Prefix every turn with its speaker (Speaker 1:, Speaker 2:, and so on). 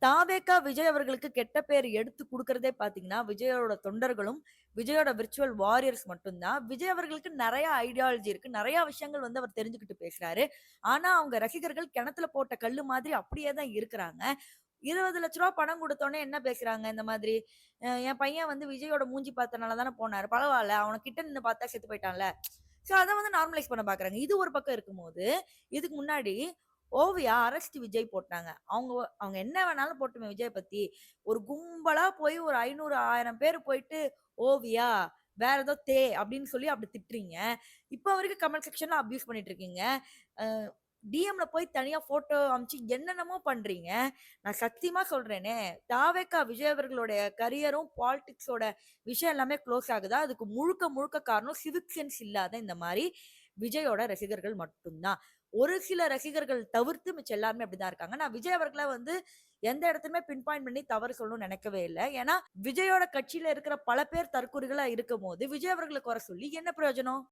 Speaker 1: தாவேகா விஜய் அவர்களுக்கு கெட்ட பேர் எடுத்து குடுக்குறதே பார்த்தீங்கன்னா, விஜயோட தொண்டர்களும், விஜயோட விர்ச்சுவல் வாரியர்ஸ் மட்டும் தான். விஜய் அவர்களுக்கு நெறைய ஐடியாலஜி இருக்கு. நெறைய விஷயங்கள் வந்து அவர் தெரிஞ்சுக்கிட்டு பேசுறாரு. ஆனா, அவங்க ரசிகர்கள் கிணத்துல போட்ட கல்லு மாதிரி அப்படியே தான் இருக்குறாங்க. ரூ. 20,00,000 பணம் குடுத்தோனே என்ன பேசுறாங்க இந்த மாதிரி, என் பையன் வந்து விஜயோட மூஞ்சி பார்த்தனால தானே போனாரு. பரவால்ல. அவன கிட்ட நின்னு பார்த்தா செத்து போயிட்டான்ல. ஸோ அத வந்து நார்மலைஸ் பண்ண பார்க்குறாங்க. இது ஒரு பக்கம் இருக்கும்போது, இதுக்கு முன்னாடி ஓவியா அரெஸ்ட் விஜய் போட்டாங்க. அவங்க அவங்க என்ன வேணாலும் போட்டுமே விஜய பத்தி. ஒரு கும்பலா போய் ஒரு 500, 1000 பேர் போயிட்டு, "ஓவியா, வேற ஏதோ அப்படின்னு சொல்லி அப்படி திட்டுறீங்க. இப்ப வரைக்கும் கமெண்ட் செக்ஷன்ல அப்யூஸ் பண்ணிட்டு இருக்கீங்க. அ டிஎம்ல போய் தனியா ஃபோட்டோ அனுப்பிச்சு என்னென்னமோ பண்றீங்க. நான் சத்தியமா சொல்றேனே, தாவேக்கா விஜய் அவர்களுடைய கரியரும், பாலிடிக்ஸோட விஷயம் எல்லாமே க்ளோஸ் ஆகுதா, அதுக்கு முழுக்க முழுக்க காரணம் சிவிக் சென்ஸ் இல்லாத இந்த மாரி விஜயோட ரசிகர்கள் மட்டும் தான். ஒரு சில ரசிகர்கள் தவிர்த்து மிச்சம் எல்லாருமே அப்படிதான் இருக்காங்க. நான் விஜய் அவர்கள வந்து எந்த இடத்துலயுமே பின் பாயிண்ட் பண்ணி தவறு சொல்லணும்னு நெனைக்கவே இல்ல. ஏன்னா, விஜயோட கட்சியில இருக்கிற பல பேர் தற்குறிகளா இருக்கும்போது, விஜய் அவர்கள குறை சொல்லி என்ன பிரயோஜனம்?